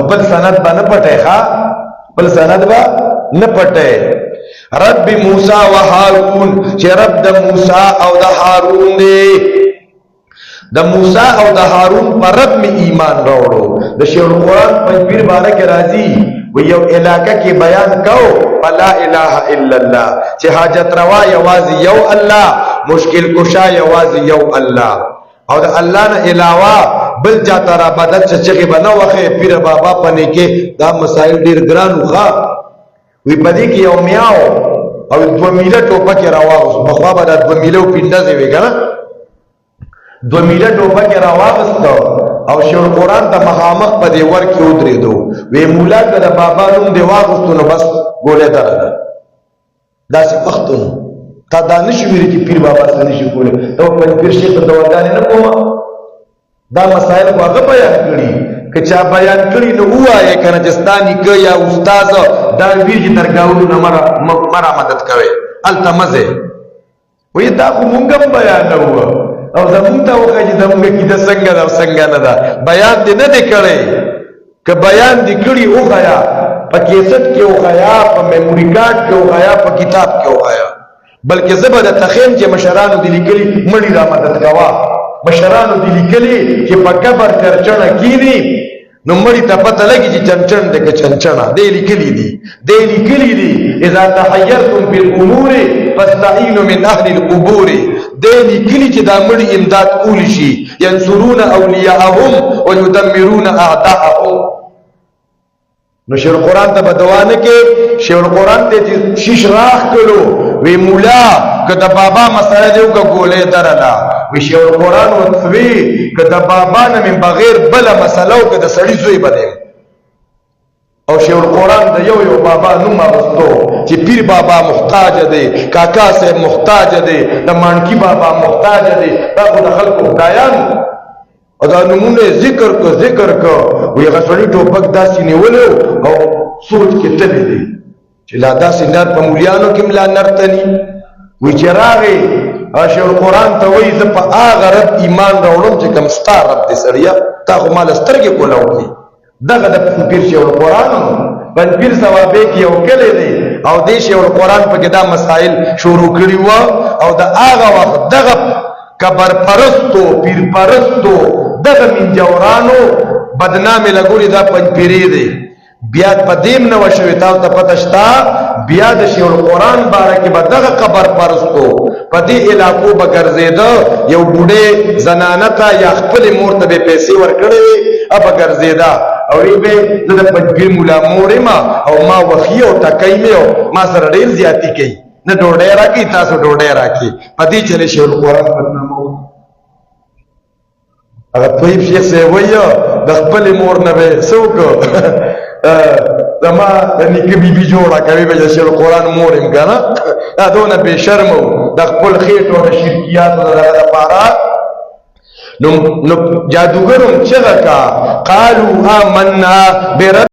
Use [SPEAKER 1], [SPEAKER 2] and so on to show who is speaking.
[SPEAKER 1] بل سند با نه پټه ښا بل سند با نه پټه رب موسی و هارون چې رب د موسی او د هارون دی د موسی او د هارون پر رب می ایمان راوړو د شیخ القرآن پنځپیر بارک راضی و یو علاقه کې بیان کو لا اله الا الله چې حاجت روا یوازې یو الله مشکل کشا یوازې یو الله او د الله نه علاوه بل چاته را بدل چې بنو وخه پیر بابا پنه کې دا مسائل ډیر ګران وخا وی پدې کې یو میاو او 2 میله ټوپک راواغس بخوا به د 2 میله پیندازې وی کنه 2 میله ټوپک راواغست او شیخ القرآن ته مخامخ په دی ور کې ودرېدو وی مولا که د بابا نوم دی واغستو نو بس ګولې درنه داسې وختونه تا دا نشي ویلي چې پیر بابا سره نشي کولی ته په پیر شیخ ته دواګانې نه کومه دا مسائل خو هغه بیان کړي که چا بیان کړي نو ووایې که نه چې ستا نیکه یا استاد دا ویل چې درګاونو نه مرا مدد کوي هلته مزې وایي دا خو مونږ هم بیانوو او زمونږ ته وښایي چې زمونږ عقیده څنګه ده او څنګه نه ده بیان دې نه دی کړی که بیان دې کړي وښیه په کیسټ کې وښیه په میموري کارډ کې وښیه په کتاب کې وښیه بلکې زه به درته ښیم چې مشرانو دې لیکلي مړي را مدد کوه مشرانو دې لیکلي چې په قبر چرچڼه کینی نو مړي ته پته لګي چې چنچن دی که چنچڼه دې لیکلي دي اذا تحیرتم فی الامور فاستعینوا من اهل القبور دې لیکلي چې دا مړي امداد کولی شي ینصرون اولیاءهم ویدمرون اعداءهم نو شیخ القرآن ته بدوانه کې شیخ القرآن ته شیش راخ کړو وی مولا که د بابا مسله دیو که ګولې درلا وی شیخ القرآن وتوی که د بابا نه من بغیر بل مسله او که د سړی زوی بدیم او شیخ القرآن د یو بابا نوم اغوستو چې پیر بابا محتاج دی کاکا صاحب محتاج دی د مانکی بابا محتاج دی دا خو د خلکو خدایان او دا نمونه ذکر کو وی غسړی ټوپک داسې نیولو او سوچ کې تللی دی چې لا داسې نر په مولیانو کې ملا نرتنی وی چې راغی شیخ القرآن ته وی زه په هغه رب ایمان راوړم چې کوم ستا رب دی سړیا تا خو مال سترګې کولاو کی دغه د پیر شیخ القرآن پنځپیر ثوابې کې یو کلی دی او دې شیخ القرآن په کې دا مسائل شروع کړي وو او د هغه وخت دغه قبر پرستو پیر پرستو دغه منجورانو بدنامې لګولې دا پنځپیرې دی بیا په دیم نه وشوي تاسو ته پته شته بیا د شیخ القرآن باره کې به دغه قبر پرستو په دې علاقو به ګرځېده یو بوډۍ زنانه ته یا خپلې مور ته به پیسې ورکړې وې به ګرځېده او وی به زه د پنځپیر مولا مور یم او ما وخي او ټکی مې او ما سره ډېر زیاتي کوي نه ډوډۍ راکړي تاسو ډوډۍ راکړي په دې چلې شیخ القرآن بدنامه وکړه هغه طیب شیخ صاحب وایي د خپلې مور نه به څه وکړو زما د نیکه بیبي جوړه کوي به شیخ القرآن مور یم که نه دا دونه بې شرم و د خپل خېټو د شرکیاتو د دغه دپاره نو جادوګرو چغه کا قالوا آمنا برب